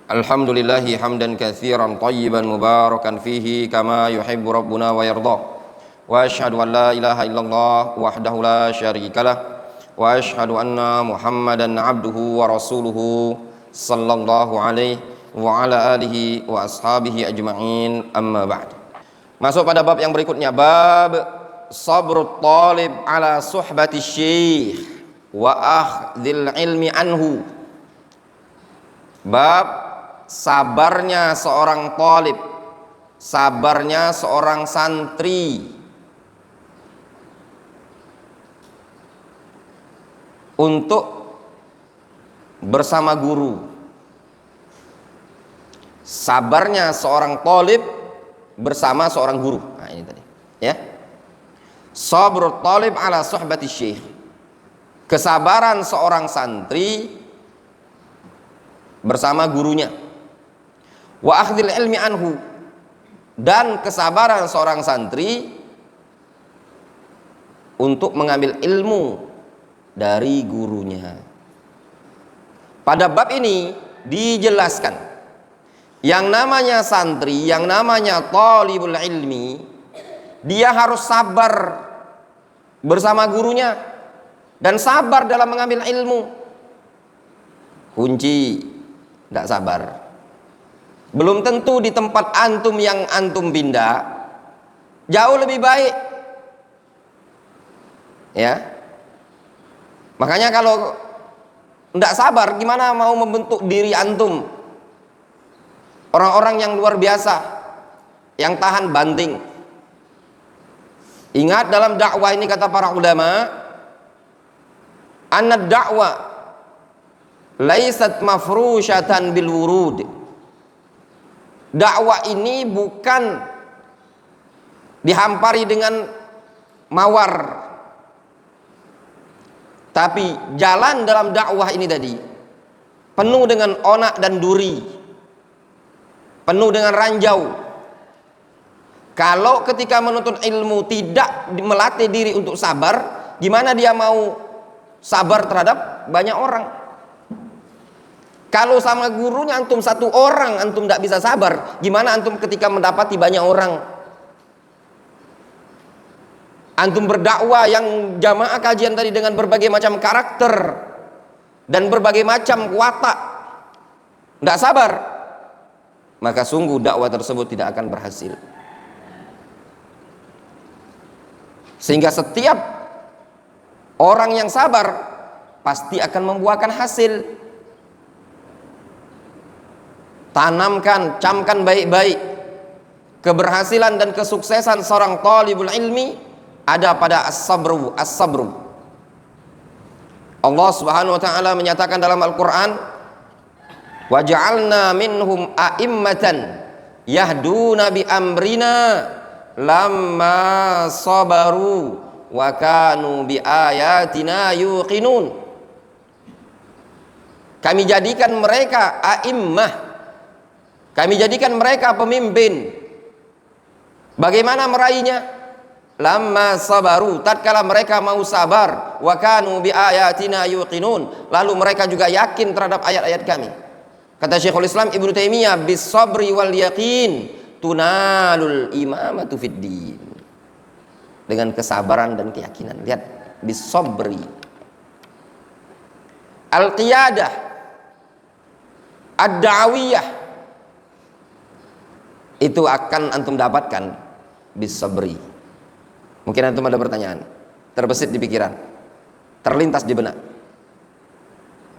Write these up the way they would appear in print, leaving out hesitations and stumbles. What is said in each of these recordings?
Alhamdulillahi hamdan katsiran tayyiban mubarakan fihi kama yuhibbu rabbuna wa yardah. Wa asyhadu an la ilaha illallah wahdahu la syarikalah wa asyhadu anna Muhammadan abduhu wa rasuluhu sallallahu alaihi wa ala alihi wa ashabihi ajma'in, amma ba'd. Masuk pada bab yang berikutnya, bab sabrut talib ala suhbati syekh wa akhdhil ilmi anhu. Bab sabarnya seorang talib, sabarnya seorang santri untuk bersama guru. Sabarnya seorang talib bersama seorang guru. Nah, ini tadi, ya. Sabrut talib ala suhbati syekh. Kesabaran seorang santri bersama gurunya. Wa akhdhil ilmi anhu, dan kesabaran seorang santri untuk mengambil ilmu dari gurunya. Pada bab ini dijelaskan yang namanya santri, yang namanya talibul ilmi, dia harus sabar bersama gurunya dan sabar dalam mengambil ilmu. Kunci tidak sabar, belum tentu di tempat antum yang antum pindah jauh lebih baik, ya. Makanya kalau tidak sabar, gimana mau membentuk diri antum orang-orang yang luar biasa, yang tahan banting. Ingat, dalam dakwah ini kata para ulama, anad dakwah laisat mafrusyatan bil wurud. Dakwah ini bukan dihampari dengan mawar, tapi jalan dalam dakwah ini tadi penuh dengan onak dan duri, penuh dengan ranjau. Kalau ketika menuntut ilmu tidak melatih diri untuk sabar, gimana dia mau sabar terhadap banyak orang? Kalau sama gurunya antum satu orang antum tidak bisa sabar, gimana antum ketika mendapati banyak orang? Antum berdakwah yang jamaah kajian tadi dengan berbagai macam karakter dan berbagai macam watak, tidak sabar, maka sungguh dakwah tersebut tidak akan berhasil. Sehingga setiap orang yang sabar pasti akan membuahkan hasil. Tanamkan, camkan baik-baik, keberhasilan dan kesuksesan seorang talibul ilmi ada pada as-sabru. As-sabru. Allah Subhanahu wa taala menyatakan dalam Al-Qur'an, "Wa ja'alna minhum a'immatan yahduna bi amrina lamma sabaru wa kanu bi ayatina yuqinun." Kami jadikan mereka a'immah, kami jadikan mereka pemimpin. Bagaimana meraihnya? Lamma sabaru, tatkala mereka mau sabar, wa kanu bi ayatina yuqinun, lalu mereka juga yakin terhadap ayat-ayat kami. Kata Syekhul Islam Ibnu Taimiyah, bis sabri wal yaqin tunalul imamatu fid din. Dengan kesabaran dan keyakinan. Lihat, bis sabri, al qiyadah, ad-da'awiyah, itu akan antum dapatkan bis sabri. Mungkin antum ada pertanyaan terbesit di pikiran, terlintas di benak,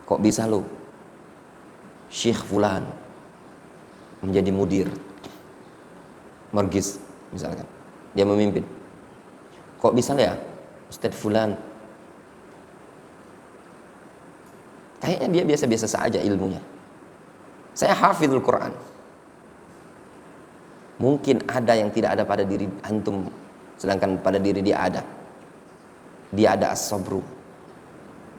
kok bisa lo Syekh Fulan menjadi mudir Margis misalkan, dia memimpin, kok bisa ya Ustadz Fulan kayaknya dia biasa-biasa saja ilmunya, saya hafizul Quran. Mungkin ada yang tidak ada pada diri antum, sedangkan pada diri dia ada. Dia ada as-sabru.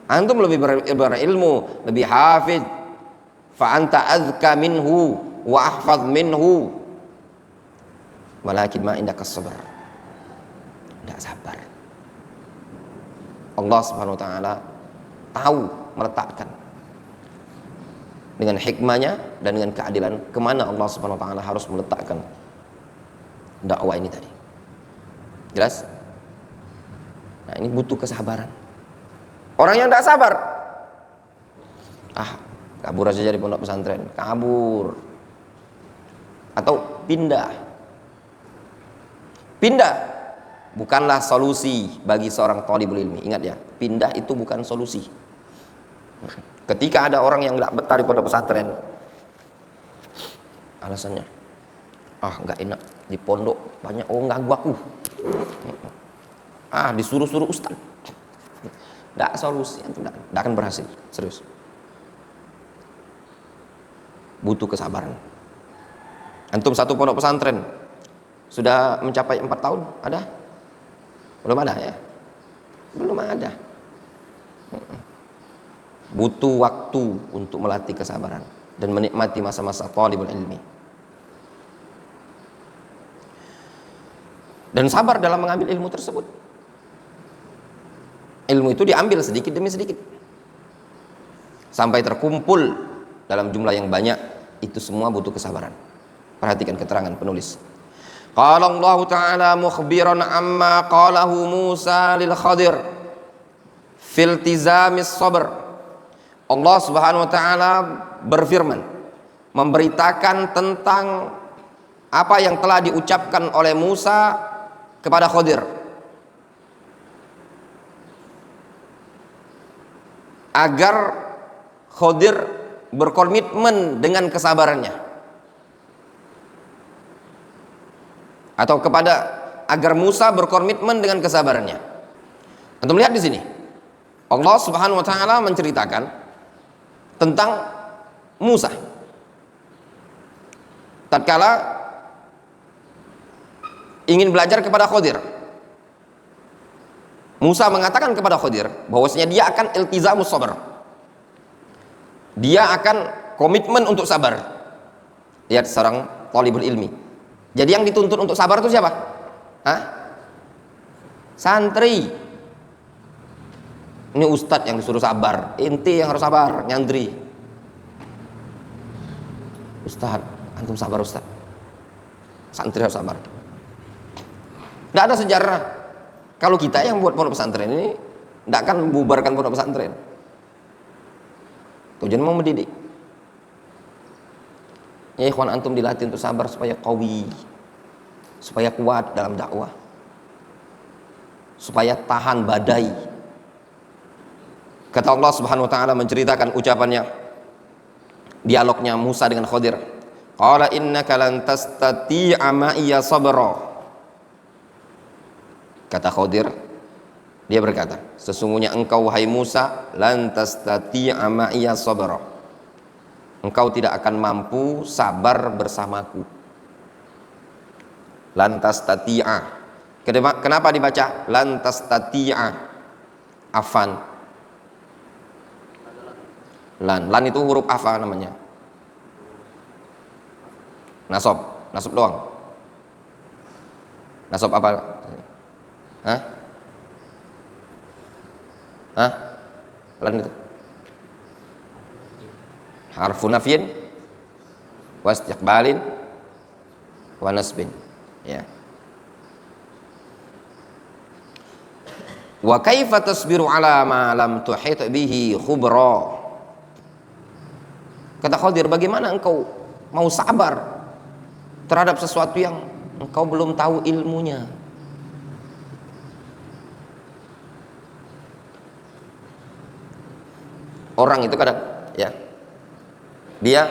Antum lebih berilmu, lebih hafid, fa anta azka minhu wa ahfaz minhu, walakin ma indaka as-sabr. Tidak sabar. Allah Subhanahu wa taala tahu meletakkan dengan hikmahnya dan dengan keadilan kemana Allah Subhanahu wa taala harus meletakkan dakwah ini tadi. Jelas? Nah, ini butuh kesabaran. Orang yang tidak sabar, kabur aja dari pondok pesantren, kabur. Atau pindah. Pindah bukanlah solusi bagi seorang thalibul ilmi. Ingat ya, pindah itu bukan solusi. Ketika ada orang yang nggak betah di pondok pesantren, alasannya, nggak enak di pondok, banyak orang ganggu aku. Disuruh-suruh ustaz. Nggak solusi, nggak akan berhasil, serius. Butuh kesabaran. Antum satu pondok pesantren sudah mencapai 4 tahun, ada? Belum ada ya? Belum ada. Butuh waktu untuk melatih kesabaran dan menikmati masa-masa thalibul ilmi. Dan sabar dalam mengambil ilmu tersebut. Ilmu itu diambil sedikit demi sedikit sampai terkumpul dalam jumlah yang banyak. Itu semua butuh kesabaran. Perhatikan keterangan penulis. Qala Allah Ta'ala mukhbiran amma qalahu Musa lil Khadir fil tizamis sabr. Allah Subhanahu wa taala berfirman memberitakan tentang apa yang telah diucapkan oleh Musa kepada Khadir agar Khadir berkomitmen dengan kesabarannya, atau agar Musa berkomitmen dengan kesabarannya. Antum lihat di sini, Allah Subhanahu wa taala menceritakan tentang Musa. Tatkala ingin belajar kepada Khadir, Musa mengatakan kepada Khadir bahwasanya dia akan iltizamus sabar. Dia akan komitmen untuk sabar. Lihat seorang thalibul ilmi. Jadi yang dituntut untuk sabar itu siapa? Santri. Ini ustadz yang disuruh sabar, inti yang harus sabar, nyantri. Ustadz, antum sabar ustadz. Santri harus sabar. Tidak ada sejarah. Kalau kita yang buat pondok pesantren ini tidak akan membubarkan pondok pesantren. Tujuan mau mendidik. Ya ikhwan, antum dilatih untuk sabar supaya qawi, supaya kuat dalam dakwah, supaya tahan badai. Kata Allah Subhanahu wa taala menceritakan ucapannya, dialognya Musa dengan Khadir. Qala innaka lan tastati'a ma'iya sabra. Kata Khadir, dia berkata, sesungguhnya engkau wahai Musa lan tastati'a ma'iya sabra. Engkau tidak akan mampu sabar bersamaku. Lantas tati'a. Kenapa dibaca lantas tati'a? Afan. Lan itu huruf afa namanya. Nasab doang. Nasab apa? Lan itu harfu nafyin wa istiqbalin wa nasbin, ya. Wa kaifa tasbiru ala ma lam tuhit bihi khubra. Kata Khadir, bagaimana engkau mau sabar terhadap sesuatu yang engkau belum tahu ilmunya? Orang itu kadang, ya, dia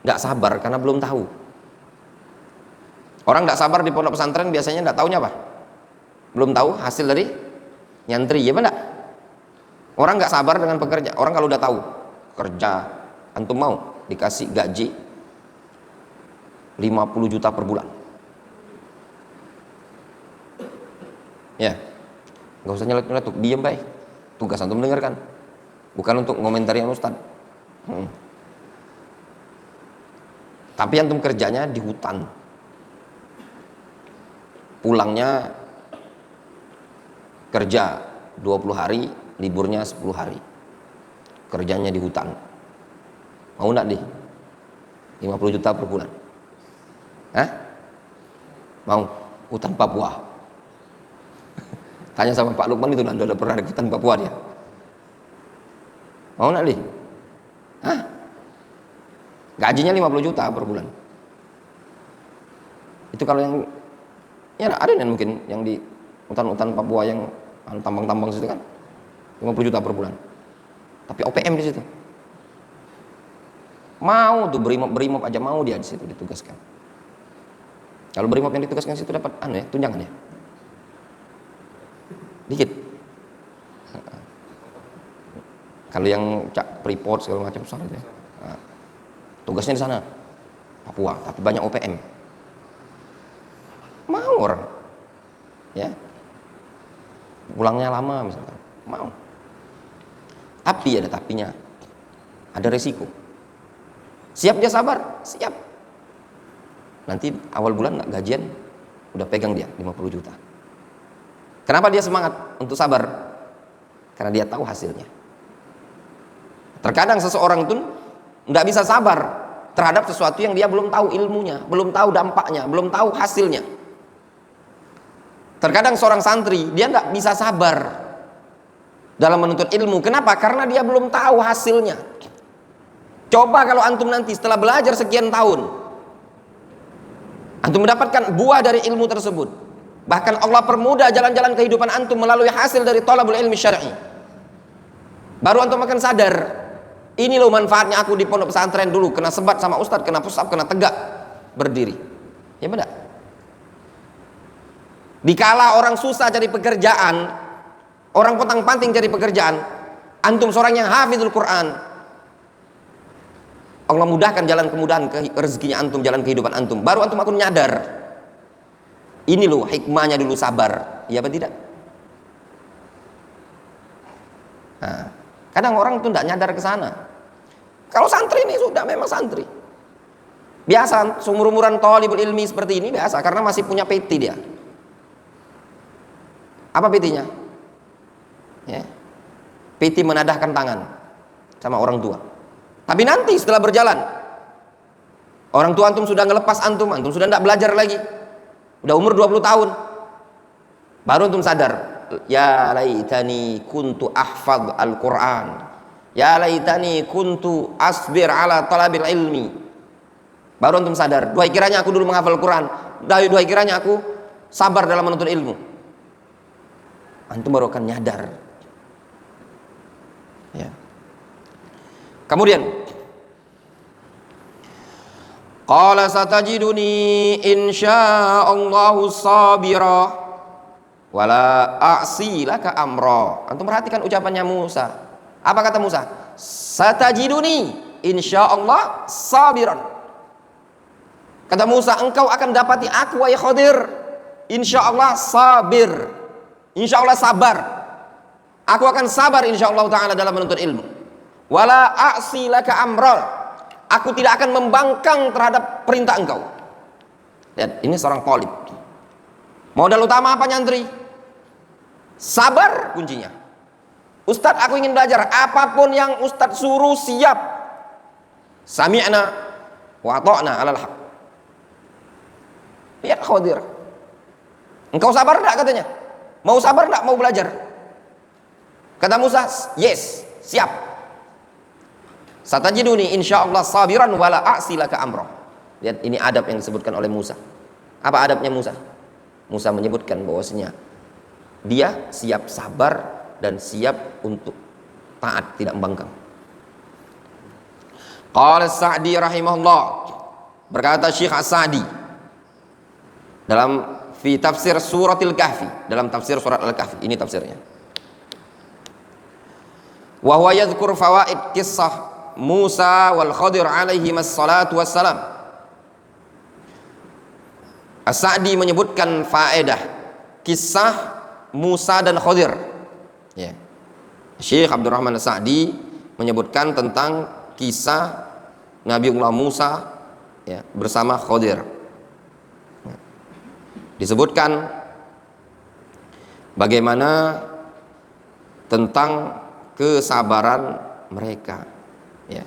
nggak sabar karena belum tahu. Orang nggak sabar di pondok pesantren biasanya nggak taunya apa? Belum tahu hasil dari nyantri, ya benar? Orang nggak sabar dengan pekerja. Orang kalau udah tahu kerja, antum mau dikasih gaji 50 juta per bulan, ya nggak usah nyeletuk-nyeletuk, diem baik. Tugas antum dengarkan, bukan untuk ngomentari yang ustad. Tapi antum kerjanya di hutan, pulangnya kerja 20 hari, liburnya 10 hari, kerjanya di hutan. Mau nggak deh? 50 juta per bulan. Hah? Mau? Hutan Papua. Tanya sama Pak Lukman itu, udah pernah di hutan Papua dia. Mau nggak deh? Hah? Gajinya 50 juta per bulan. Itu kalau yang, ya ada yang mungkin yang di hutan-hutan Papua yang tambang-tambang situ kan 50 juta per bulan. Tapi OPM di situ. Mau tuh berimob aja mau dia di situ ditugaskan. Kalau berimob yang ditugaskan situ dapat tunjangan ya. Dikit. Kalau yang Freeport segala macam besar itu ya. Nah, tugasnya di sana Papua, tapi banyak OPM. Mau orang. Ya. Pulangnya lama misalkan. Mau. Tapi ada tapinya. Ada resiko. Siap dia sabar? Siap. Nanti awal bulan nggak gajian, udah pegang dia 50 juta. Kenapa dia semangat untuk sabar? Karena dia tahu hasilnya. Terkadang seseorang itu nggak bisa sabar terhadap sesuatu yang dia belum tahu ilmunya, belum tahu dampaknya, belum tahu hasilnya. Terkadang seorang santri dia nggak bisa sabar dalam menuntut ilmu. Kenapa? Karena dia belum tahu hasilnya. Coba kalau antum nanti setelah belajar sekian tahun, antum mendapatkan buah dari ilmu tersebut. Bahkan Allah permudah jalan-jalan kehidupan antum melalui hasil dari thalabul ilmi syar'i. Baru antum akan sadar, ini loh manfaatnya aku di pondok pesantren dulu, kena sebat sama ustadz, kena push-up, kena tegak berdiri. Ya benar. Dikala orang susah cari pekerjaan, orang potang-panting cari pekerjaan, antum seorang yang hafizul Quran, Allah mudahkan jalan kemudahan rezekinya antum, jalan kehidupan antum. Baru antum akan nyadar, ini loh hikmahnya dulu sabar. Iya apa tidak? Nah, kadang orang itu tidak nyadar ke sana. Kalau santri ini sudah memang santri. Biasa, seumur-umuran thalibul ilmi seperti ini biasa, karena masih punya PT dia. Apa PT-nya? Ya. PT menadahkan tangan sama orang tua. Tapi nanti setelah berjalan, orang tua antum sudah ngelepas antum sudah tidak belajar lagi. Udah umur 20 tahun. Baru antum sadar, ya laitani kuntu ahfadz al-Qur'an. Ya laitani kuntu asbir ala talabil ilmi. Baru antum sadar, duhai kiranya aku dulu menghafal Quran, duhai kiranya aku sabar dalam menuntut ilmu. Antum baru akan nyadar. Ya. Kemudian qala satajiduni insyaallahu sabira wala a'si laka amra. Antum perhatikan ucapannya Musa. Apa kata Musa? Satajiduni insyaallah sabiran. Kata Musa, engkau akan dapati aku wahai Khadir insyaallah sabir. Insyaallah sabar. Aku akan sabar insyaallah taala dalam menuntut ilmu. Wala a'si laka amra. Aku tidak akan membangkang terhadap perintah engkau. Lihat, ini seorang thalib. Modal utama apa nyantri? Sabar kuncinya. Ustadz, aku ingin belajar. Apapun yang Ustadz suruh siap. Sami'na wa ata'na 'alal haq. Lihat Khadir. Engkau sabar enggak katanya? Mau sabar enggak mau belajar? Kata Musa, yes, siap. Satajiduni insyaallah sabiran wala a'silaka amra. Lihat, ini adab yang disebutkan oleh Musa. Apa adabnya Musa? Musa menyebutkan bahwasanya dia siap sabar dan siap untuk taat, tidak membangkang. Qala Sa'di rahimahullah, berkata Syekh As-Sa'di dalam fi tafsir suratil kahfi, dalam tafsir surat al-kahfi, ini tafsirnya. Wa huwa yadhkur fawaid kisah Musa wal Khadir alaihi wassalatu wassalam. As-Sa'di menyebutkan faedah kisah Musa dan Khadir. Ya. Syekh Abdurrahman As-Sa'di menyebutkan tentang kisah Nabiullah Musa ya, bersama Khadir. Disebutkan bagaimana tentang kesabaran mereka. Ya.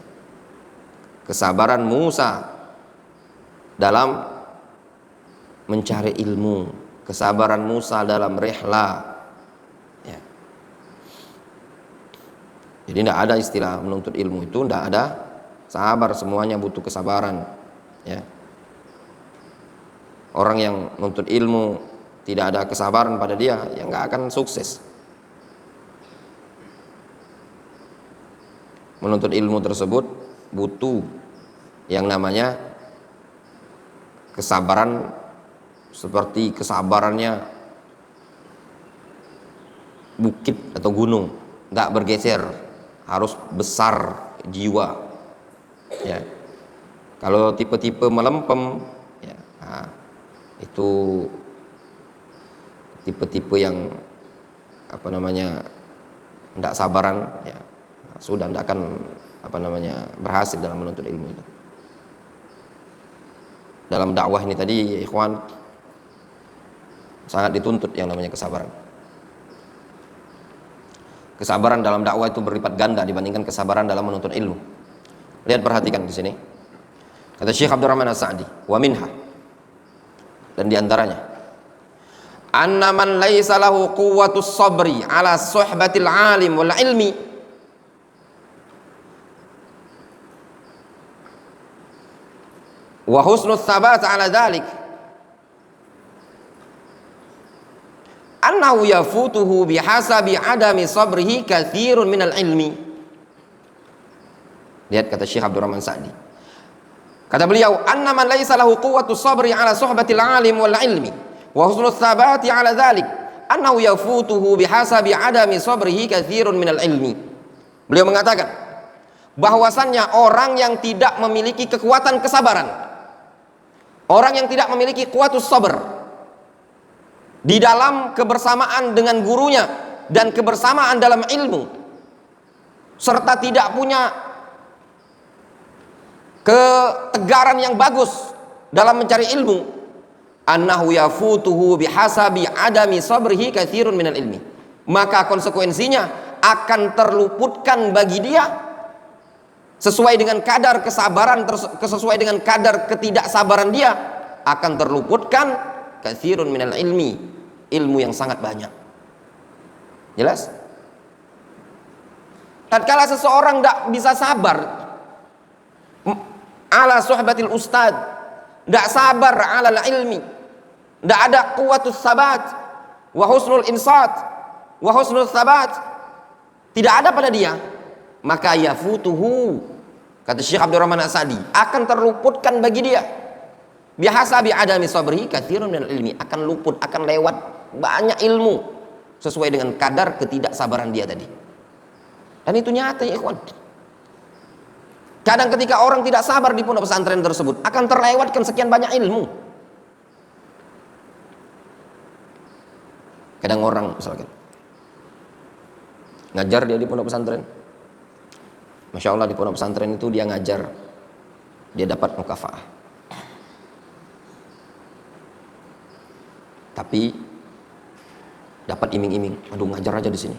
kesabaran Musa dalam mencari ilmu, kesabaran Musa dalam rihla. Ya. Jadi tidak ada istilah menuntut ilmu itu, tidak ada sabar, semuanya butuh kesabaran. Ya. Orang yang menuntut ilmu tidak ada kesabaran pada dia, ya nggak akan sukses. Menuntut ilmu tersebut butuh yang namanya kesabaran, seperti kesabarannya bukit atau gunung, nggak bergeser, harus besar jiwa. Ya. Kalau tipe-tipe melempem, ya, nah, itu tipe-tipe yang tidak sabaran, ya, sudah tidak akan berhasil dalam menuntut ilmu itu. Dalam dakwah ini tadi, ya ikhwan, sangat dituntut yang namanya kesabaran. Kesabaran dalam dakwah itu berlipat ganda dibandingkan kesabaran dalam menuntut ilmu. Lihat, perhatikan di sini. Kata Syekh Abdurrahman As-Sa'di, wa minha, dan diantaranya, anna man laisa lahu quwwatus sabri ala suhbatil alim wal ilmi wa husnul thabat ala dhalik annahu yafutuhu bihasabi adami sabrihi kathirun minal ilmi. Lihat kata Syekh Abdurrahman Sa'di, kata beliau, anna man laisa lahu quwwatus sabri ala suhbatil alim wal ilmi wa husnul thabati ala dhalik annahu yafutuhu bihasabi adami sabrihi kathirun minal ilmi. Beliau mengatakan bahwasannya orang yang tidak memiliki kekuatan kesabaran, orang yang tidak memiliki quwwatus sabr di dalam kebersamaan dengan gurunya dan kebersamaan dalam ilmu, serta tidak punya ketegaran yang bagus dalam mencari ilmu, annahu yafutuhu bihasabi adami sabrihi katsirun minal ilmi, maka konsekuensinya akan terluputkan bagi dia sesuai dengan kadar kesabaran, sesuai dengan kadar ketidaksabaran dia, akan terluputkan katsirun minal ilmi, ilmu yang sangat banyak. Jelas? Tatkala seseorang tidak bisa sabar ala suhbatil ustad, tidak sabar ala ilmi, tidak ada quwwatus sabat wa husnul insat wa husnul sabat, tidak ada pada dia, maka yafutuhu, kata Syekh Abdurrahman As-Sa'di, akan terluputkan bagi dia bihasabi adami sabrihi katsirun minal ilmi, akan luput, akan lewat banyak ilmu sesuai dengan kadar ketidaksabaran dia tadi. Dan itu nyata ya ikhwan. Kadang ketika orang tidak sabar di pondok pesantren tersebut, akan terlewatkan sekian banyak ilmu. Kadang orang misalkan ngajar dia di pondok pesantren, Masya Allah, di pondok pesantren itu dia ngajar, dia dapat mukafaah. Tapi dapat iming-iming, aduh ngajar aja di sini.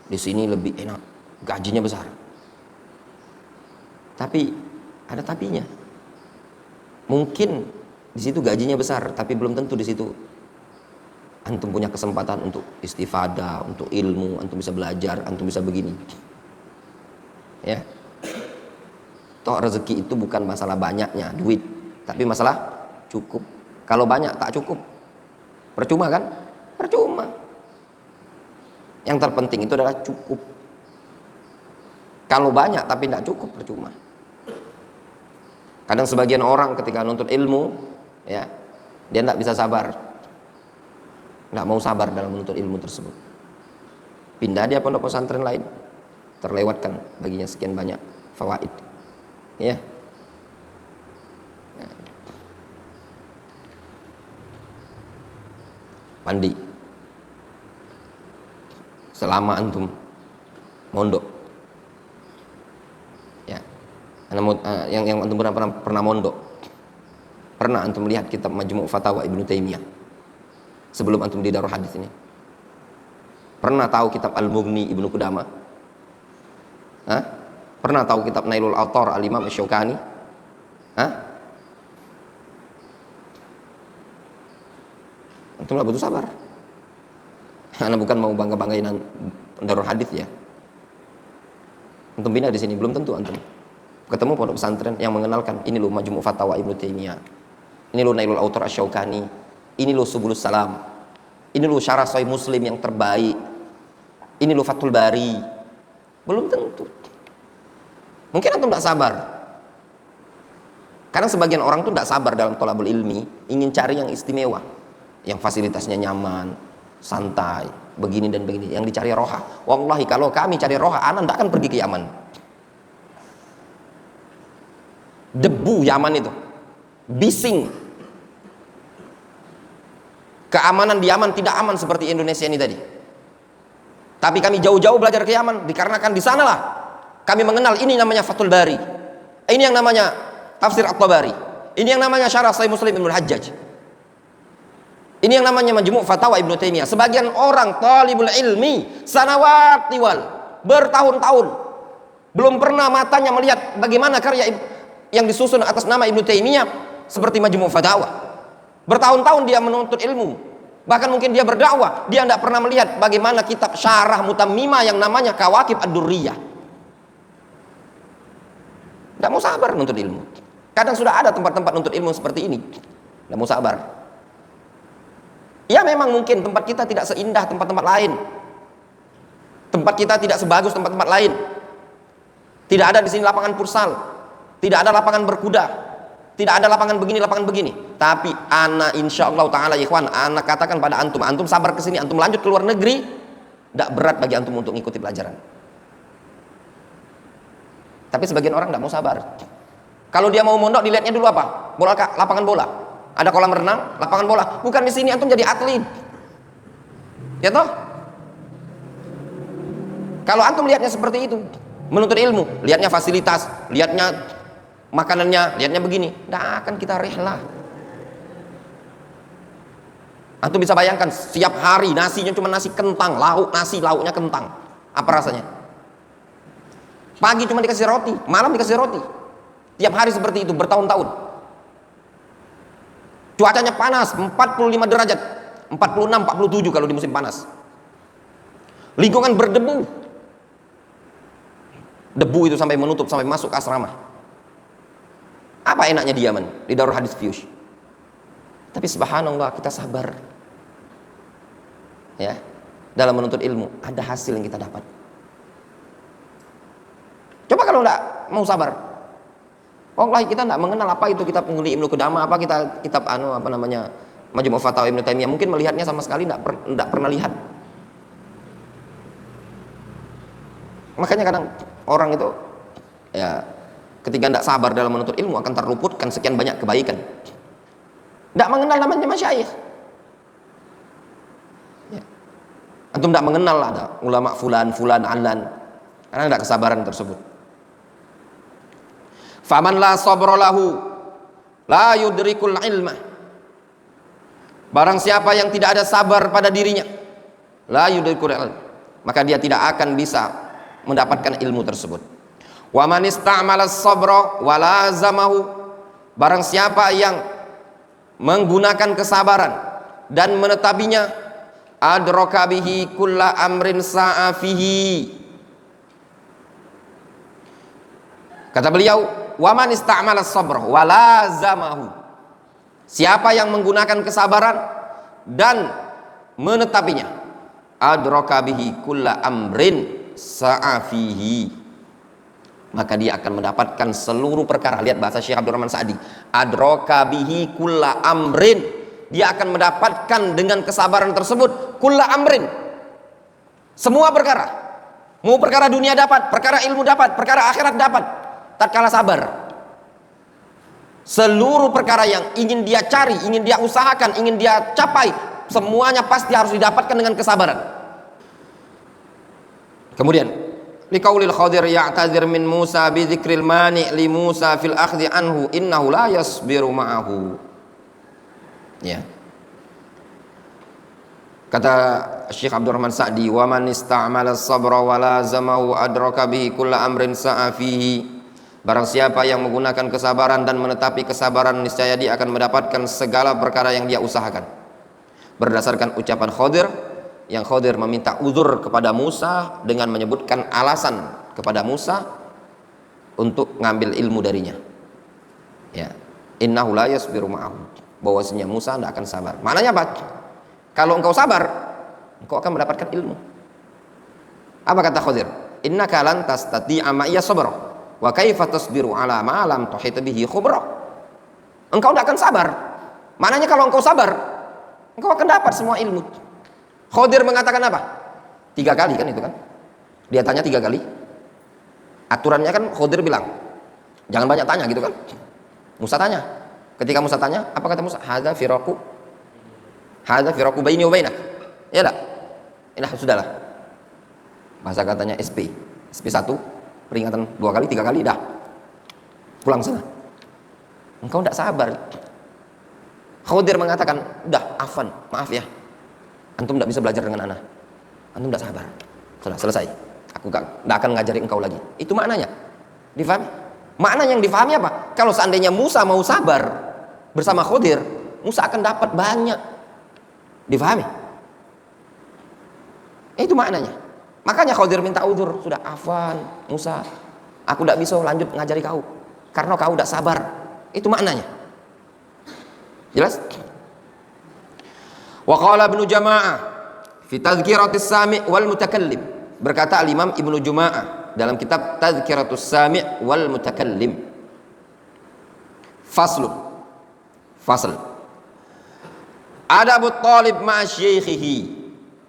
Di sini lebih enak, gajinya besar. Tapi ada tapinya. Mungkin di situ gajinya besar, tapi belum tentu di situ antum punya kesempatan untuk istifadah, untuk ilmu, antum bisa belajar, antum bisa begini. Ya. Toh rezeki itu bukan masalah banyaknya duit, tapi masalah cukup. Kalau banyak tak cukup, percuma kan? Percuma. Yang terpenting itu adalah cukup. Kalau banyak tapi tidak cukup, percuma. Kadang sebagian orang ketika nuntut ilmu, ya, dia tidak bisa sabar, tidak mau sabar dalam menuntut ilmu tersebut. Pindah dia pondok pesantren lain, terlewatkan baginya sekian banyak fawaid. Ya. Mandi selama antum mondok, ya, yang antum pernah mondok, pernah antum melihat kitab Majmu' Fatawa Ibnu Taimiyah sebelum antum di Darul Hadis ini? Pernah tahu kitab Al-Mughni Ibnu Qudamah? Hah? Pernah tahu kitab Nailul Autar Al-Imam Asy-Syaukani? Hah? Antum butuh sabar. Karena bukan mau bangga-banggain Darul Hadits ya. Antum bina di sini belum tentu antum ketemu pondok pesantren yang mengenalkan ini lo Majmu' Fatawa Ibnu Taimiyah, ini lo Nailul Autar Asy-Syaukani, ini lo Subulus Salam, ini lo Syarah Sahih Muslim yang terbaik, ini lo Fathul Bari. Belum tentu. Mungkin antum tidak sabar. Karena sebagian orang tuh tidak sabar dalam thalabul ilmi, ingin cari yang istimewa, yang fasilitasnya nyaman, santai, begini dan begini, yang dicari roha. Wallahi kalau kami cari roha, anak tidak akan pergi ke Yaman. Debu Yaman itu, bising. Keamanan di Yaman tidak aman seperti Indonesia ini tadi. Tapi kami jauh-jauh belajar ke Yaman dikarenakan di sanalah kami mengenal ini namanya Fathul Bari, ini yang namanya Tafsir At-Tabari, ini yang namanya Syarah Sahih Muslim Ibnu Hajjaj, ini yang namanya Majmu' Fatawa Ibnu Taimiyah. Sebagian orang talibul ilmi sanawat tiwal, bertahun-tahun belum pernah matanya melihat bagaimana karya yang disusun atas nama Ibnu Taimiyah seperti Majmu' Fatawa. Bertahun-tahun dia menuntut ilmu, bahkan mungkin dia berdakwah, dia tidak pernah melihat bagaimana kitab Syarah Mutammimah yang namanya Kawakib Ad-Durriyah. Tidak mau sabar menuntut ilmu. Kadang sudah ada tempat-tempat nuntut ilmu seperti ini, tidak mau sabar. Ya memang mungkin tempat kita tidak seindah tempat-tempat lain, tempat kita tidak sebagus tempat-tempat lain. Tidak ada di sini lapangan futsal, tidak ada lapangan berkuda, tidak ada lapangan begini. Tapi ana insya Allah taala ikhwan, ana katakan pada antum, antum sabar ke sini, antum lanjut ke luar negeri, tidak berat bagi antum untuk mengikuti pelajaran. Tapi sebagian orang tidak mau sabar. Kalau dia mau mondok, dilihatnya dulu apa? Bola, lapangan bola. Ada kolam renang, lapangan bola. Bukan di sini antum jadi atlet. Ya toh? Kalau antum lihatnya seperti itu, menuntut ilmu, lihatnya fasilitas, lihatnya makanannya, lihatnya begini, tidak akan kita rihlah. Antum bisa bayangkan setiap hari nasinya cuma nasi kentang, lauknya kentang. Apa rasanya? Pagi cuma dikasih roti, malam dikasih roti. Tiap hari seperti itu bertahun-tahun. Cuacanya panas 45 derajat, 46, 47 kalau di musim panas. Lingkungan berdebu. Debu itu sampai menutup, sampai masuk ke asrama. Apa enaknya di Yaman, di Darul Hadits Fiyush? Tapi subhanallah kita sabar. Ya, dalam menuntut ilmu ada hasil yang kita dapat. Coba kalau enggak mau sabar, wallahi kita enggak mengenal apa itu kitab Penghuni Ibnu Qudamah, apa kitab apa namanya Majmu' Fatawa Ibnu Taimiyah, mungkin melihatnya sama sekali enggak pernah lihat. Makanya kadang orang itu ya ketika tidak sabar dalam menuntut ilmu akan terluputkan sekian banyak kebaikan. Tidak mengenal namanya masyayikh. Ya. Antum tidak mengenal ada ulama fulan alan karena tidak kesabaran tersebut. Faman la sabra lahu la yudrikul ilma. Barang siapa yang tidak ada sabar pada dirinya, la yudrikul ilma, maka dia tidak akan bisa mendapatkan ilmu tersebut. Wa man istamala as-sabra wa lazamahu, barang siapa yang menggunakan kesabaran dan menetapinya, adraka bihi kulla amrin sa'a fihi. Kata beliau, wa man istamala as-sabra wa lazamahu, siapa yang menggunakan kesabaran dan menetapinya, adraka bihi kulla amrin sa'a fihi, maka dia akan mendapatkan seluruh perkara. Lihat bahasa Syekh Abdurrahman Sa'di, adraka bihi kulla amrin, dia akan mendapatkan dengan kesabaran tersebut kulla amrin, semua perkara. Mau perkara dunia dapat, perkara ilmu dapat, perkara akhirat dapat tatkala sabar. Seluruh perkara yang ingin dia cari, ingin dia usahakan, ingin dia capai, semuanya pasti harus didapatkan dengan kesabaran. Kemudian liqaulil Khadir ya'tadzir min Musa bi dzikril mani' li Musa fil akhdhi anhu innahu la yasbiru ma'ahu. Ya. Kata Syekh Abdurrahman Sa'di, "Wa man ista'mala as-sabra wa lazamahu adraka bihi kulla amrin sa'a fihi." Barang siapa yang menggunakan kesabaran dan menetapi kesabaran, niscaya dia akan mendapatkan segala perkara yang dia usahakan. Berdasarkan ucapan Khadir, yang Khadir meminta uzur kepada Musa dengan menyebutkan alasan kepada Musa untuk ngambil ilmu darinya. Ya, innahu la yasbiru ma'ahu, bahwasanya Musa tidak akan sabar. Maknanya apa? Kalau engkau sabar, engkau akan mendapatkan ilmu. Apa kata Khadir? Innaka lan tastati'a ma'iya sabra wa kaifa tasbiru ala ma lam tuhit bihi khubra. Engkau tidak akan sabar. Maknanya kalau engkau sabar, engkau akan dapat semua ilmu. Khadir mengatakan apa? 3 kali kan itu kan? Dia tanya 3 kali. Aturannya kan Khadir bilang, jangan banyak tanya gitu kan? Musa tanya. Ketika Musa tanya, apa kata Musa? Hadza firaqu baini wa bainak. Ya enggak? Ini sudahlah. Bahasa katanya SP1, peringatan 2 kali, 3 kali, dah. Pulang sana. Engkau tidak sabar. Khadir mengatakan, udah, afan, maaf ya. Antum tidak bisa belajar dengan ana. Antum tidak sabar. Sudah, selesai. Aku tidak akan ngajari engkau lagi. Itu maknanya. Difahami? Makna yang difahami apa? Kalau seandainya Musa mau sabar bersama Khadir, Musa akan dapat banyak. Difahami? Itu maknanya. Makanya Khadir minta uzur. Sudah, afwan Musa, aku tidak bisa lanjut ngajari kau karena kau tidak sabar. Itu maknanya. Jelas? Wa qala Ibnu Jama'ah fi Tadhkiratis Sami' wal Mutakallim. Berkata Al-Imam Ibnu Jama'ah dalam kitab Tadhkiratus Sami' wal Mutakallim. Fasl. Adabut talib ma'a syaikhihi.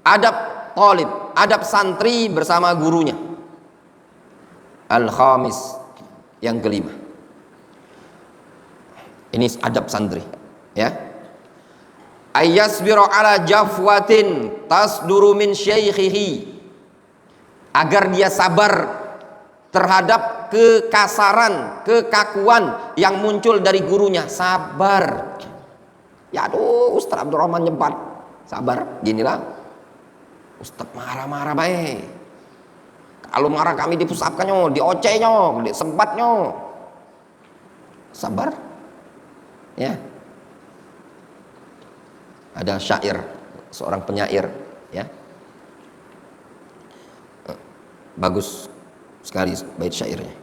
Adab talib, adab santri bersama gurunya. Al-khamis, yang kelima. Ini adab santri, ya. Ayyasbiru ala jafwatin tasduru min syaikhihi. Agar dia sabar terhadap kekasaran, kekakuan yang muncul dari gurunya. Sabar. Ya aduh, Ustaz Abdurrahman nyempat. Sabar, ginilah. Ustaz marah-marah baik. Kalau marah kami dipusapkannya, diocehnya, disempatnya. Sabar. Ya. Ada syair, seorang penyair, ya. Bagus sekali bait syairnya.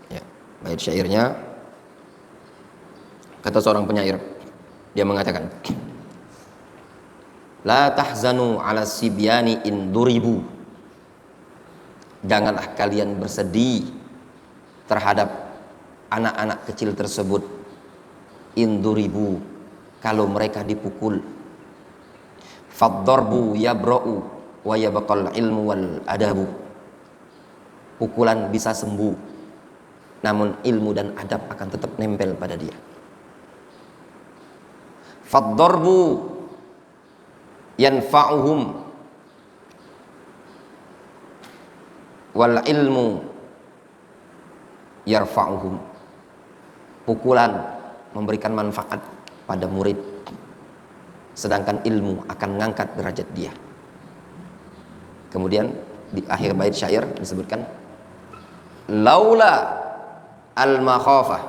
Ya, bait syairnya kata seorang penyair, dia mengatakan, la tahzanu ala sibyani in duribu. Janganlah kalian bersedih terhadap anak-anak kecil tersebut, in duribu, kalau mereka dipukul. Faddarbu yabra'u wa yabqal ilmu wal adabu. Pukulan bisa sembuh, namun ilmu dan adab akan tetap nempel pada dia. Faddarbu yanfa'uhum wal ilmu yarfa'uhum. Pukulan memberikan manfaat pada murid, sedangkan ilmu akan mengangkat derajat dia. Kemudian di akhir bait syair disebutkan, laula al-makhafah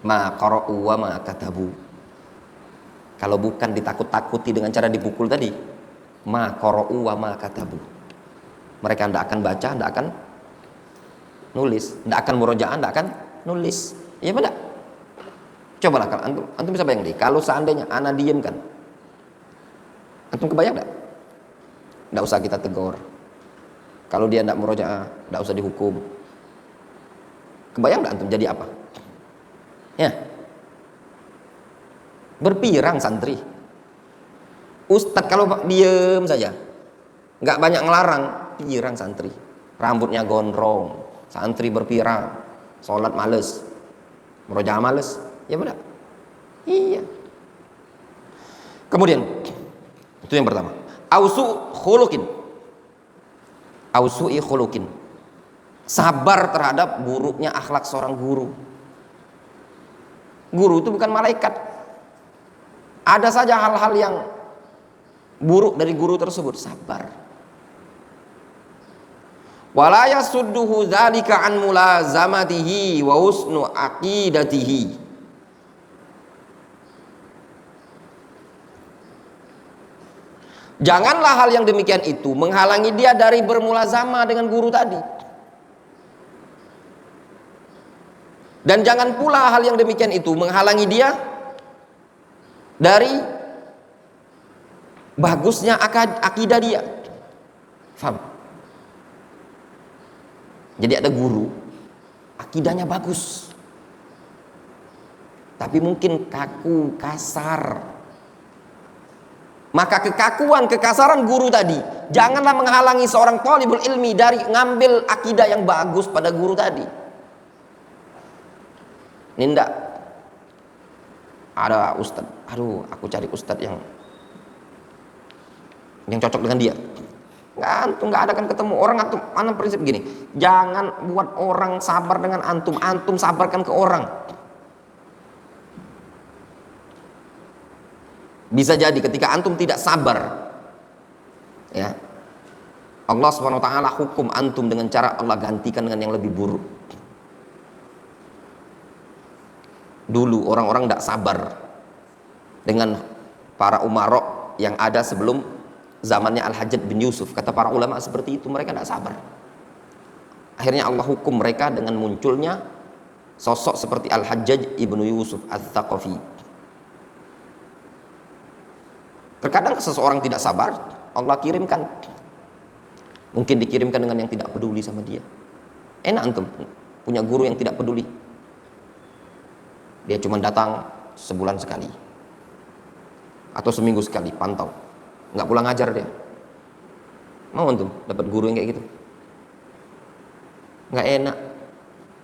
ma qara'u wa ma katabu. Kalau bukan ditakut-takuti dengan cara dipukul tadi, ma qara'u wa ma katabu, mereka tidak akan baca, tidak akan nulis, tidak akan murojaah, tidak akan nulis. Iya benar. Cobalah kalau antum bisa bayang deh, kalau seandainya ana diem kan, antum kebayang enggak? Enggak usah kita tegur. Kalau dia enggak murojaah, enggak usah dihukum. Kebayang enggak antum jadi apa? Ya. Berpirang santri. Ustadz kalau diem saja, enggak banyak ngelarang, pirang santri. Rambutnya gondrong, santri berpirang, sholat males, murojaah males. Ya benar. Iya. Kemudian itu yang pertama. Ausu'i khuluqin. Sabar terhadap buruknya akhlak seorang guru. Guru itu bukan malaikat. Ada saja hal-hal yang buruk dari guru tersebut, sabar. Wala yasudduhu dzalika an mulazamatihi wa husnu aqidatihi. Janganlah hal yang demikian itu menghalangi dia dari bermulazamah dengan guru tadi. Dan jangan pula hal yang demikian itu menghalangi dia dari bagusnya akidah dia. Faham? Jadi ada guru akidahnya bagus, tapi mungkin kaku, kasar. Maka kekakuan, kekasaran guru tadi janganlah menghalangi seorang thalibul ilmi dari ngambil akidah yang bagus pada guru tadi. Nindak. Ada ustad, aduh aku cari ustad yang cocok dengan dia. Nggak ada kan ketemu orang. Antum, mana prinsip gini, jangan buat orang sabar dengan antum, antum sabarkan ke orang. Bisa jadi ketika antum tidak sabar, ya Allah SWT hukum antum dengan cara Allah gantikan dengan yang lebih buruk. Dulu orang-orang tidak sabar dengan para umarok yang ada sebelum zamannya Al-Hajjaj bin Yusuf. Kata para ulama seperti itu, mereka tidak sabar. Akhirnya Allah hukum mereka dengan munculnya sosok seperti Al-Hajjaj ibnu Yusuf Al-Thaqafi. Terkadang seseorang tidak sabar, Allah kirimkan. Mungkin dikirimkan dengan yang tidak peduli sama dia. Enak antum punya guru yang tidak peduli. Dia cuma datang sebulan sekali atau seminggu sekali, pantau, nggak pulang ngajar dia. Mau antum dapat guru yang kayak gitu? Nggak enak.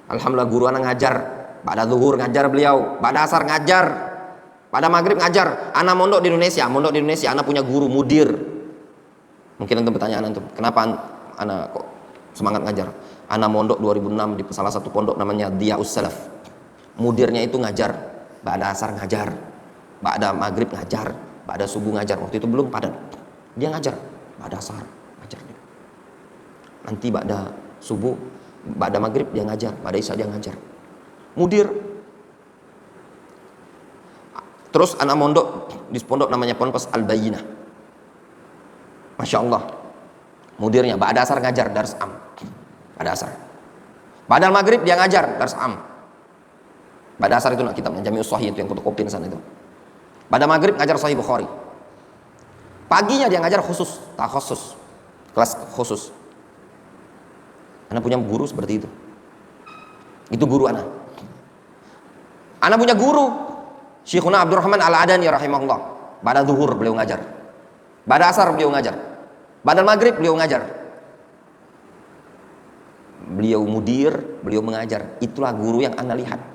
Alhamdulillah guru anak ngajar. Pada zuhur ngajar beliau, pada asar ngajar, pada maghrib ngajar. Anak mondok di Indonesia, anak punya guru mudir. Mungkin antum bertanya antum, kenapa anak kok semangat ngajar? Anak mondok 2006 di salah satu pondok namanya Diyaus Salaf. Mudirnya itu ngajar, ba'da asar ngajar, ba'da maghrib ngajar, ba'da subuh ngajar. Waktu itu belum padat. Dia ngajar, ba'da asar ngajar. Nanti ba'da subuh, ba'da maghrib dia ngajar, ba'da isya dia ngajar. Mudir. Terus anak mondok di pondok namanya Ponpes Al-Bayyinah. Masya Allah. Mudirnya ba'da asar ngajar dars am. Ba'da asar. Ba'da maghrib dia ngajar dars am. Ba'da asar itu nak kitabnya Jami'us Shahih itu yang fotokopian sana itu. Ba'da maghrib ngajar Sahih Bukhari. Paginya dia ngajar khusus, takhusus, kelas khusus. Anak punya guru seperti itu. Itu guru anak. Anak punya guru Syekhuna Abdurrahman Al-Adani rahimahullah. Ba'da zuhur beliau ngajar. Ba'da asar beliau ngajar. Ba'da maghrib beliau ngajar. Beliau mudir, beliau mengajar. Itulah guru yang Anda lihat.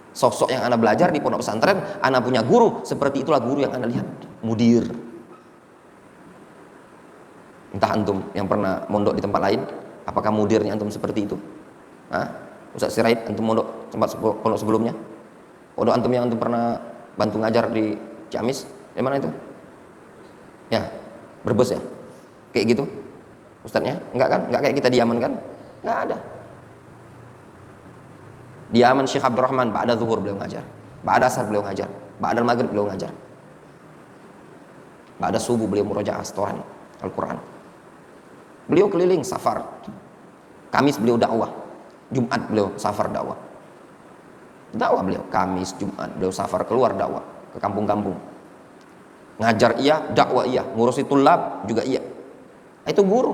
Sosok yang Anda belajar di pondok pesantren, Anda punya guru, seperti itulah guru yang Anda lihat. Mudir. Entah antum yang pernah mondok di tempat lain, apakah mudirnya antum seperti itu? Hah? Ustaz Sirait, antum mondok tempat pondok sebelumnya? Pondok antum yang antum pernah bantu ngajar di Ciamis, di mana itu? Ya, Brebes ya? Kayak gitu? Ustadznya? Enggak kan? Enggak kayak kita di Yaman kan? Enggak ada. Di Yaman Syekh Abdurrahman, ba'da zuhur beliau ngajar, ba'da asar beliau ngajar, ba'da maghrib beliau ngajar, ba'da subuh beliau murojaah setoran Al-Quran. Beliau keliling safar. Kamis beliau dakwah, Jumat beliau safar dakwah. Dakwah beliau Kamis, Jumat beliau safar keluar dakwah ke kampung-kampung. Ngajar iya, dakwah iya, ngurusi tulab juga iya. Itu guru.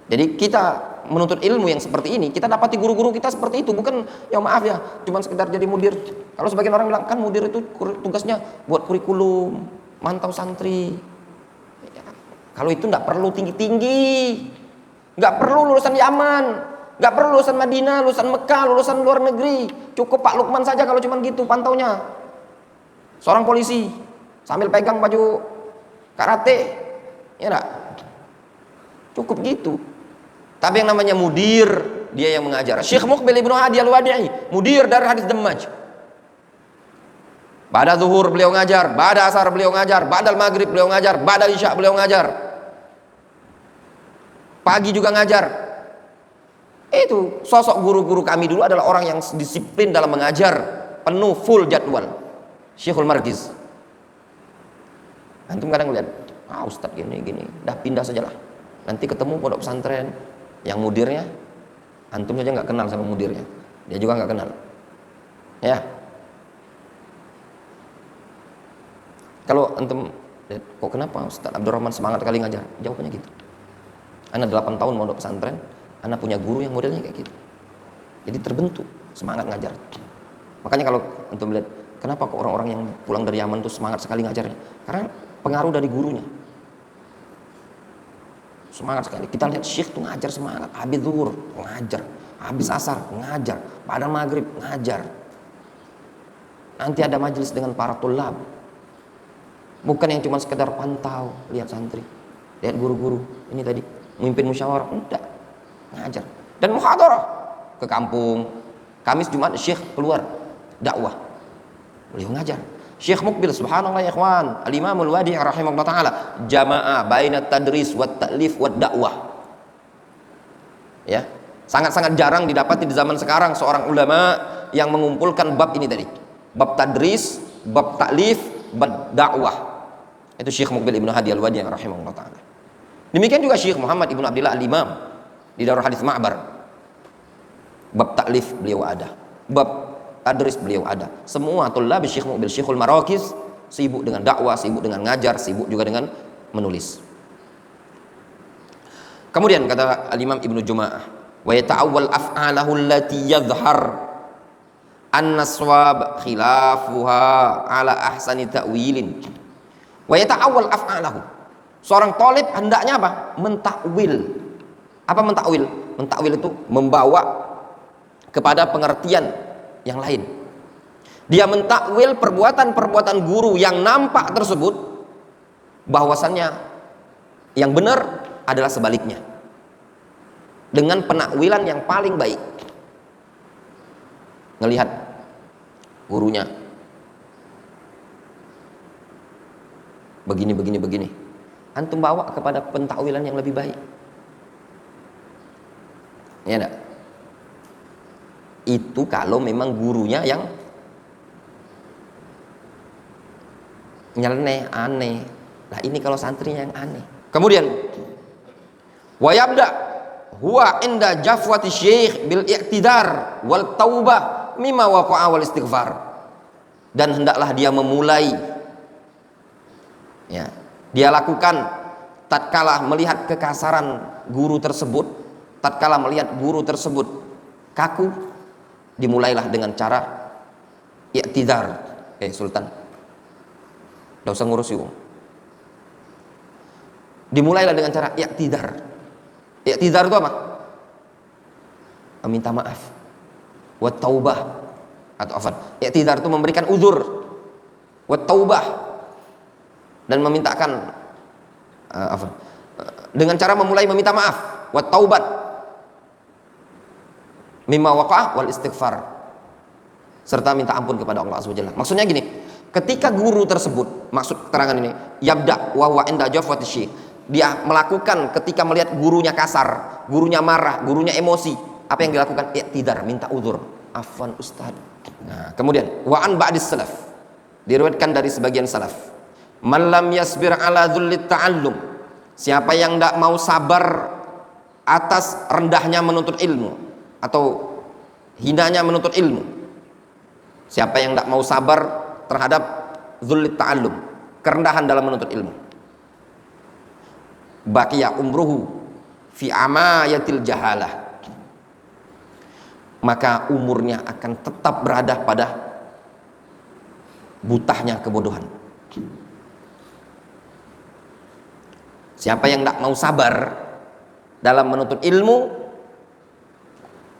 Jadi kita menuntut ilmu yang seperti ini, kita dapati guru-guru kita seperti itu, bukan ya maaf ya, cuma sekedar jadi mudir. Kalau sebagian orang bilang kan mudir itu tugasnya buat kurikulum, mantau santri. Ya, kalau itu nggak perlu tinggi-tinggi, nggak perlu lulusan Yaman, nggak perlu lulusan Madinah, lulusan Mekah, lulusan luar negeri. Cukup Pak Lukman saja kalau cuma gitu pantaunya. Seorang polisi sambil pegang baju karate, ya enggak? Cukup gitu. Tapi yang namanya mudir, dia yang mengajar. Syekh Muqbil Ibnu Hadi Al-Wadi'i, mudir dari hadis Dammaj. Ba'da zuhur beliau ngajar, ba'da asar beliau ngajar, ba'da maghrib beliau ngajar, ba'da isya beliau ngajar. Pagi juga ngajar. Itu sosok guru-guru kami dulu adalah orang yang disiplin dalam mengajar, penuh full jadwal. Syekhul Markiz. Antum kadang lihat, ustadz gini, dah pindah sajalah. Nanti ketemu pondok pesantren yang mudirnya, antum saja nggak kenal sama mudirnya, dia juga nggak kenal. Ya. Kalau antum, kok kenapa Ustaz Abdurrahman semangat kali ngajar? Jawabannya gitu. Ana 8 tahun mondok pesantren, ana punya guru yang modelnya kayak gitu. Jadi terbentuk semangat ngajar. Makanya kalau antum lihat, kenapa kok orang-orang yang pulang dari Yaman tuh semangat sekali ngajarnya? Karena pengaruh dari gurunya. Semangat sekali. Kita lihat syekh tuh ngajar semangat. Habis zuhur ngajar, habis asar ngajar, pada maghrib ngajar. Nanti ada majelis dengan para tulab. Bukan yang cuma sekedar pantau, lihat santri, lihat guru-guru. Ini tadi memimpin musyawarah, enggak, ngajar. Dan muhadharah ke kampung. Kamis Jumat syekh keluar dakwah, beliau ngajar. Syekh Mukbil, subhanallah ya ikhwan, al-Imamul Wadi' rahimahullah ta'ala, jamaah baina tadris wa ta'lif wa dakwah. Ya, sangat-sangat jarang didapati di zaman sekarang seorang ulama yang mengumpulkan bab ini tadi. Bab tadris, bab ta'lif, bab dakwah. Itu Syekh Mukbil Ibnu Hadi Al-Wadi' rahimahullah ta'ala. Demikian juga Syekh Muhammad Ibnu Abdillah Al-Imam di Darul Hadits Ma'bar. Bab ta'lif beliau ada, bab tadris beliau ada. Semua tulab Syekh Mukbil, Syekhul Marakiz sibuk dengan dakwah, sibuk dengan ngajar, sibuk juga dengan menulis. Kemudian kata Al-Imam Ibnu Juma'ah, wa yata'awwal af'alahu allati yadhhar anna swab khilafuha ala ahsani ta'wilin. Wa yata'awwal af'alahu. Seorang talib hendaknya apa? Mentakwil. Apa mentakwil? Mentakwil itu membawa kepada pengertian yang lain. Dia mentakwil perbuatan-perbuatan guru yang nampak tersebut, bahwasannya yang benar adalah sebaliknya, dengan penakwilan yang paling baik. Ngelihat gurunya begini, antum bawa kepada pentakwilan yang lebih baik, ya enggak? Itu kalau memang gurunya yang nyeleneh, aneh. Nah ini kalau santrinya yang aneh. Kemudian wa yabda huwa inda jafwati syekh bil i'tidar wal taubah mimma waqa'a wal istighfar. Dan hendaklah dia memulai, ya, dia lakukan tatkala melihat kekasaran guru tersebut, tatkala melihat guru tersebut kaku, dimulailah dengan cara i'tidar. Sultan, tidak usah ngurus yuk. Dimulailah dengan cara i'tidar. I'tidar itu apa? Meminta maaf. Wa taubah atau afan. I'tidar itu memberikan uzur. Wa taubah, dan memintakan dengan cara memulai meminta maaf. Wa taubat mimma waqa'a wal istighfar, serta minta ampun kepada Allah Azza wa Jalla. Maksudnya gini, ketika guru tersebut, maksud keterangan ini, yabda wa huwa inda jafwati syekh, dia melakukan ketika melihat gurunya kasar, gurunya marah, gurunya emosi, apa yang dilakukan? I'tidar, minta uzur. Afwan ustaz. Nah, kemudian wa an ba'dis salaf, diriwayatkan dari sebagian salaf, man lam yasbir ala dzullit ta'allum, siapa yang tidak mau sabar atas rendahnya menuntut ilmu atau hinanya menuntut ilmu, siapa yang tidak mau sabar terhadap dzullit ta'allum, kerendahan dalam menuntut ilmu, baqiya umruhu fi amayatil jahalah, maka umurnya akan tetap berada pada butahnya kebodohan. Siapa yang tidak mau sabar dalam menuntut ilmu,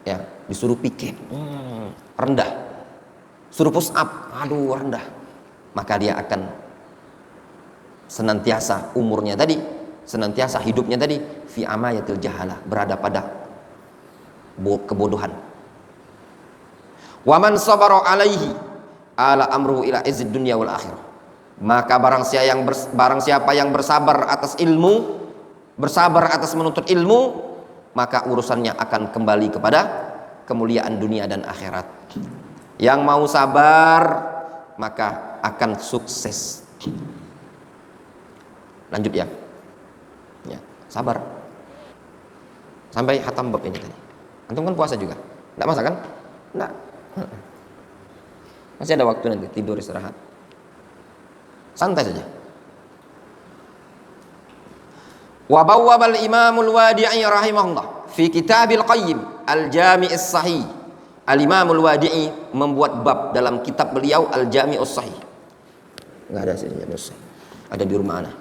ya, disuruh pikir rendah, suruh push up, aduh rendah, maka dia akan senantiasa umurnya tadi, senantiasa hidupnya tadi fi amayatil jahalah, berada pada kebodohan. Wa man sabara alaihi ala amruhu ila izzid dunya wal akhirah. Maka barang siapa yang bersabar atas ilmu, bersabar atas menuntut ilmu, maka urusannya akan kembali kepada kemuliaan dunia dan akhirat. Yang mau sabar maka akan sukses. Lanjut ya. Ya, sabar. Sampai hatam bab ini tadi. Antum kan puasa juga. Enggak masak kan? Enggak. Masih ada waktu nanti tidur istirahat. Santai saja. Wa bawwabal Imamul Wadi'i rahimahullah fi Kitabil Qayyim Al-Jami' As-Sahih. Al-Imamul Wadi'i membuat bab dalam kitab beliau Al-Jami' As-Sahih. Enggak ada sih Al-Jami' As-Sahih. Ada di rumah ana.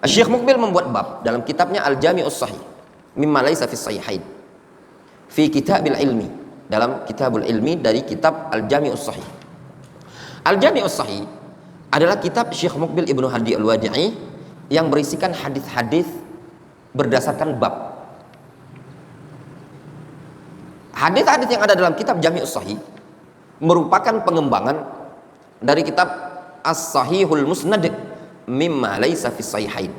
Syekh Muqbil membuat bab dalam kitabnya Al-Jami' As-Sahih mimma laisa fi sahihain. Fi Kitabil Ilmi, dalam Kitabul Ilmi dari kitab Al-Jami' As-Sahih. Al-Jami' As-Sahih adalah kitab Syekh Muqbil Ibnu Hadi Al-Wadi'i yang berisikan hadis-hadis berdasarkan bab. Hadis-hadis yang ada dalam kitab Jami' As-Sahih merupakan pengembangan dari kitab As-Sahihul Musnad mimma laisa fi sahihain.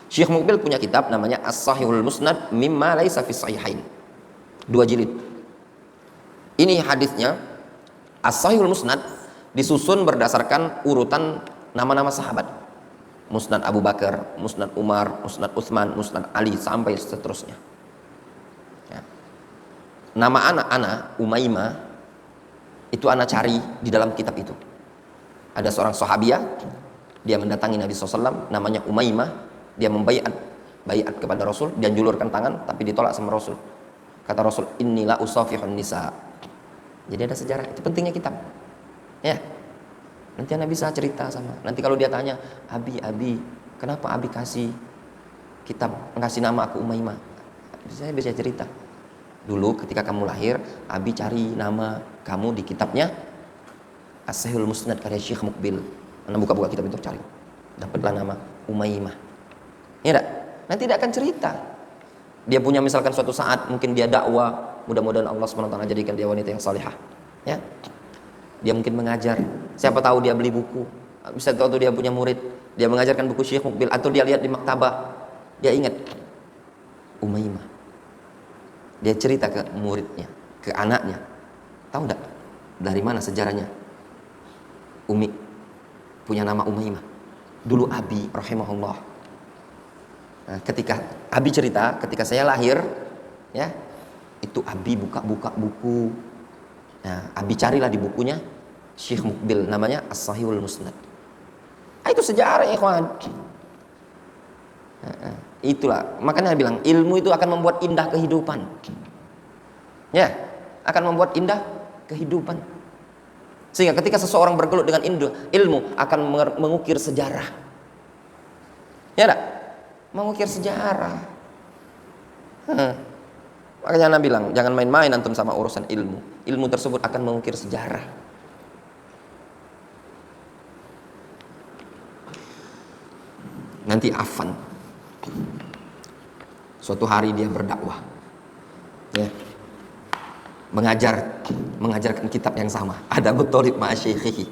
Syekh Muqbil punya kitab namanya As-Sahihul Musnad mimma laisa fi sahihain. 2 jilid. Ini hadisnya As-Sahihul Musnad disusun berdasarkan urutan nama-nama sahabat. Musnad Abu Bakar, Musnad Umar, Musnad Utsman, Musnad Ali sampai seterusnya. Ya. Nama anak Umaymah itu anak cari di dalam kitab itu. Ada seorang sahabiah, dia mendatangi Nabi SAW, namanya Umaymah, dia bayat kepada Rasul, dia julurkan tangan tapi ditolak sama Rasul. Kata Rasul, "Innila usafihun nisa." Jadi ada sejarah, itu pentingnya kitab. Ya. Nanti Anda bisa cerita sama. Nanti kalau dia tanya, Abi, kenapa Abi kasih kitab, ngasih nama aku Umaymah? Saya bisa cerita. Dulu ketika kamu lahir, Abi cari nama kamu di kitabnya As-Sahihul Musnad karya Syekh Muqbil. Anda buka-buka kitab itu cari. Dapatlah nama Umaymah. Ya enggak? Nanti dia akan cerita. Dia punya misalkan suatu saat mungkin dia dakwah, mudah-mudahan Allah SWT jadikan dia wanita yang salihah. Ya. Dia mungkin mengajar, siapa tahu dia beli buku, bisa tahu dia punya murid, dia mengajarkan buku Syekh Muqbil, atau dia lihat di maktabah, dia ingat Umaymah, dia cerita ke muridnya, ke anaknya, tahu enggak dari mana sejarahnya Umi punya nama Umaymah? Dulu Abi rahimahullah, nah, ketika Abi cerita, ketika saya lahir, ya itu Abi buka-buka buku. Nah, Abi carilah di bukunya Syekh Muqbil, namanya As-Sahihul Musnad. Itu sejarah ya ikhwan. Itulah, makanya saya bilang ilmu itu akan membuat indah kehidupan. Ya, akan membuat indah kehidupan. Sehingga ketika seseorang bergelut dengan ilmu akan mengukir sejarah. Ya enggak? Mengukir sejarah. Makanya Anda bilang, jangan main-main antum sama urusan ilmu. Ilmu tersebut akan mengukir sejarah. Nanti Affan, suatu hari dia berdakwah, ya, mengajarkan kitab yang sama. Ada Abu Thalib ma'a syaikhihi.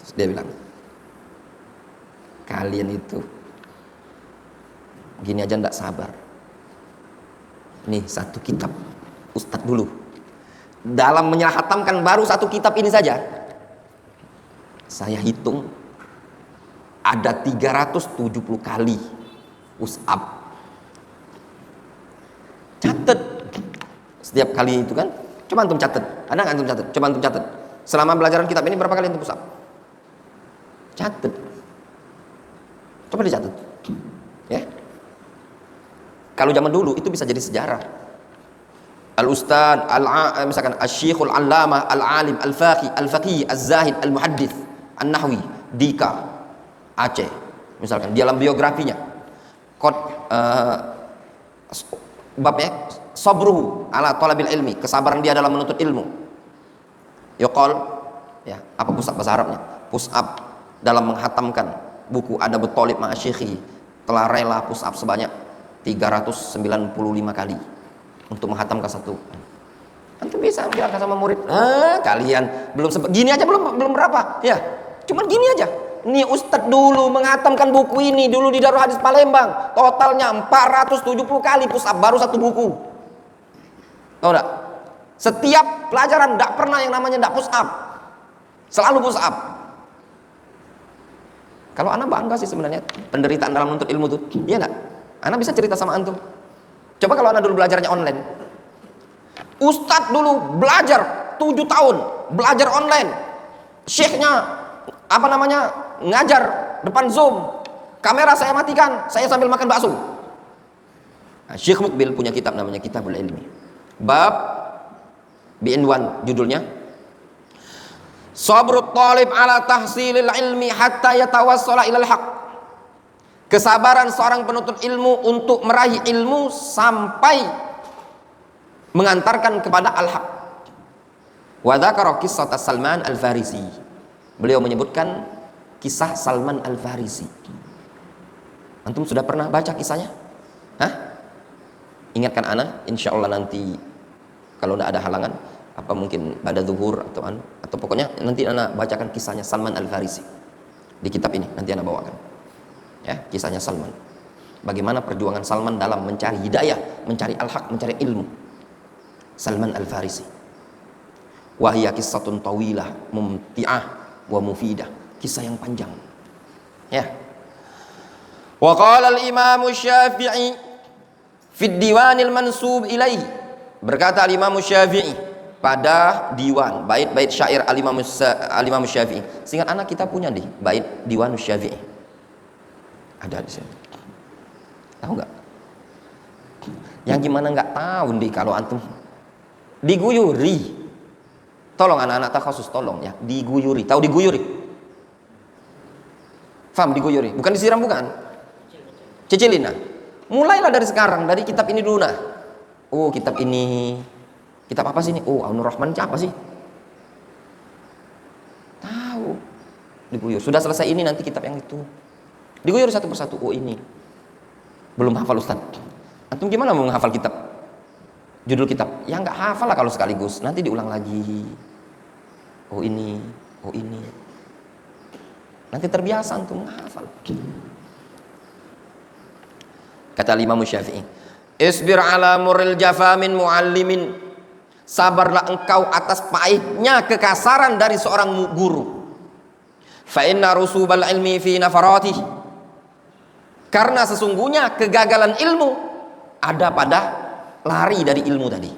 Terus dia bilang, kalian itu gini aja ndak sabar. Nih satu kitab Ustadz dulu, dalam menyahatamkan baru satu kitab ini saja, saya hitung ada 370 kali push up. Catat setiap kali itu kan, coba antum catat. Ada nggak antum catat? Coba antum catat. Selama pelajaran kitab ini berapa kali antum push up? Catat. Coba dicatat. Ya. Kalau zaman dulu itu bisa jadi sejarah. Al-Ustad, misalkan Asy-Syekhul Allamah, Al-Alim, Al-Faqih, Az-Zahid, Al-Muhaddits, An-Nahwi, Dika, Aceh. Misalkan di dalam biografinya, babnya sabruhu ala talabil ilmi, kesabaran dia dalam menuntut ilmu. Yuqal, ya, apa push up bahasa Arabnya? Push up dalam menghatamkan buku Abu Thalib ma'a syaikhi, telah rela push up sebanyak 395 kali untuk menghatamkan Antum bisa bilang sama murid, kalian belum sempat, gini aja belum berapa, ya, cuman gini aja. Nih Ustadz dulu menghatamkan buku ini dulu di Darul Hadis Palembang, totalnya 470 kali push up, baru satu buku. Tahu enggak? Setiap pelajaran enggak pernah yang namanya enggak push up. Selalu push up. Kalau anak bangga sih sebenarnya penderitaan dalam menuntut ilmu tuh. Iya enggak? Anak bisa cerita sama antum. Coba kalau anak dulu belajarnya online. Ustadz dulu belajar 7 tahun, belajar online. Syekhnya ngajar depan Zoom, kamera saya matikan, saya sambil makan bakso. Nah, Syekh Mukbil punya kitab namanya Kitabul Ilmi, bab bi'inwan, judulnya Sabrut Talib ala tahsilil ilmi hatta yatawassala ilal haq. Kesabaran seorang penuntut ilmu untuk meraih ilmu sampai mengantarkan kepada al-haq. Wa dzakara qissat Salman Al-Farisi. Beliau menyebutkan kisah Salman Al-Farisi. Antum sudah pernah baca kisahnya? Hah? Ingatkan ana, insya Allah nanti kalau tidak ada halangan, apa mungkin pada zuhur atau pokoknya nanti ana bacakan kisahnya Salman Al-Farisi di kitab ini, nanti ana bawakan. Ya, kisahnya Salman. Bagaimana perjuangan Salman dalam mencari hidayah, mencari al-haq, mencari ilmu. Salman Al-Farisi. Wahia kisatun tawilah mumti'ah wa mufidah, kisah yang panjang. Ya. Wa qala al-Imam Syafi'i fi Diwanil mansub ilaihi. Berkata al-Imam Syafi'i pada diwan, bait-bait syair al-Imam Syafi'i. Seingat anak kita punya di bait Diwan Syafi'i. Ada di sini. Tahu enggak? Yang gimana enggak tahu nih kalau antum diguyuri. Tolong anak-anak takhasus, tolong ya, diguyuri. Tahu diguyuri? Faham diguyuri? Bukan disiram, bukan? Cicilin nah. Mulailah dari sekarang, dari kitab ini dulu nah. Oh, kitab ini. Kitab apa sih ini? Oh, Aunur Rahman siapa sih? Tahu. Diguyur. Sudah selesai ini, nanti kitab yang itu. Diguyur satu persatu. Oh, ini. Belum hafal Ustaz. Antum gimana mau menghafal kitab? Judul kitab, ya nggak hafal lah kalau sekaligus, nanti diulang lagi. Oh ini, oh ini. Nanti terbiasa untuk menghafal. Kata Imam Syafi'i, isbir ala muril jafa min muallimin. Sabarlah engkau atas pahitnya kekasaran dari seorang guru. Fa inna rusubal ilmi fi nafaratih. Karena sesungguhnya kegagalan ilmu ada pada lari dari ilmu tadi.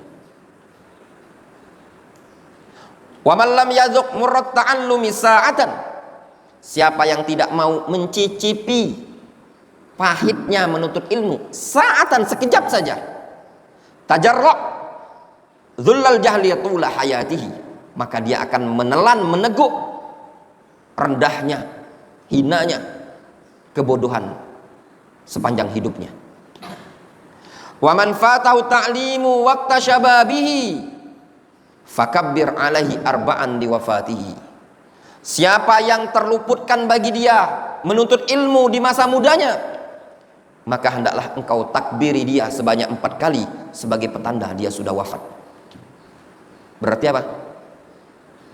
Wa man lam yazuq murrat ta'allumi sa'atan. Siapa yang tidak mau mencicipi pahitnya menuntut ilmu sa'atan, sekejap saja, tajarra dhullal jahli tula hayatihi, maka dia akan menelan, meneguk rendahnya, hinanya kebodohan sepanjang hidupnya. Wa man fatahu ta'limu waqta syababihi fakabbir alaihi arba'an di wafatihi. Siapa yang terluputkan bagi dia menuntut ilmu di masa mudanya, maka hendaklah engkau takbiri dia sebanyak 4 kali sebagai petanda dia sudah wafat. Berarti apa?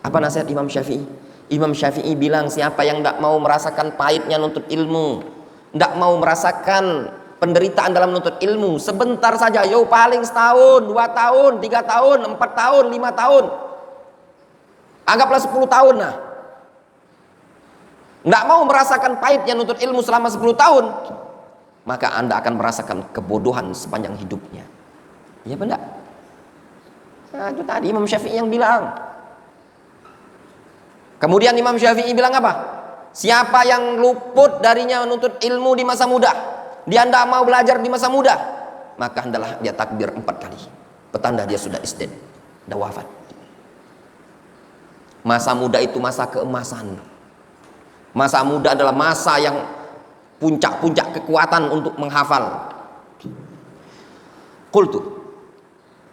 Apa nasihat Imam Syafi'i? Imam Syafi'i bilang siapa yang tidak mau merasakan pahitnya nuntut ilmu, tidak mau merasakan penderitaan dalam menuntut ilmu sebentar saja, yo paling setahun, 2 tahun, 3 tahun, 4 tahun, 5 tahun, anggaplah 10 tahun nah, tidak mau merasakan pahitnya nuntut ilmu selama 10 tahun, maka anda akan merasakan kebodohan sepanjang hidupnya. Iya benar? Nah, itu tadi Imam Syafi'i yang bilang. Kemudian Imam Syafi'i bilang apa? Siapa yang luput darinya menuntut ilmu di masa muda, dia tidak mau belajar di masa muda, maka hendaklah dia takbir 4 kali, petanda dia sudah isdin, sudah wafat. Masa muda itu masa keemasan. Masa muda adalah masa yang puncak-puncak kekuatan untuk menghafal. Qultu,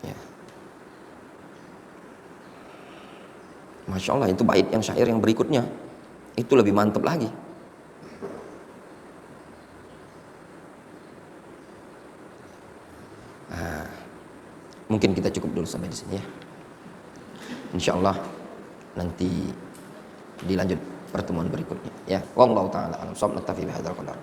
ya. Masya Allah, itu bait yang syair yang berikutnya itu lebih mantap lagi. Mungkin kita cukup dulu sampai di sini ya. insyaallah nanti dilanjut pertemuan berikutnya ya. Wallahu taala alam. Shawab naktafi bihadzal qadar.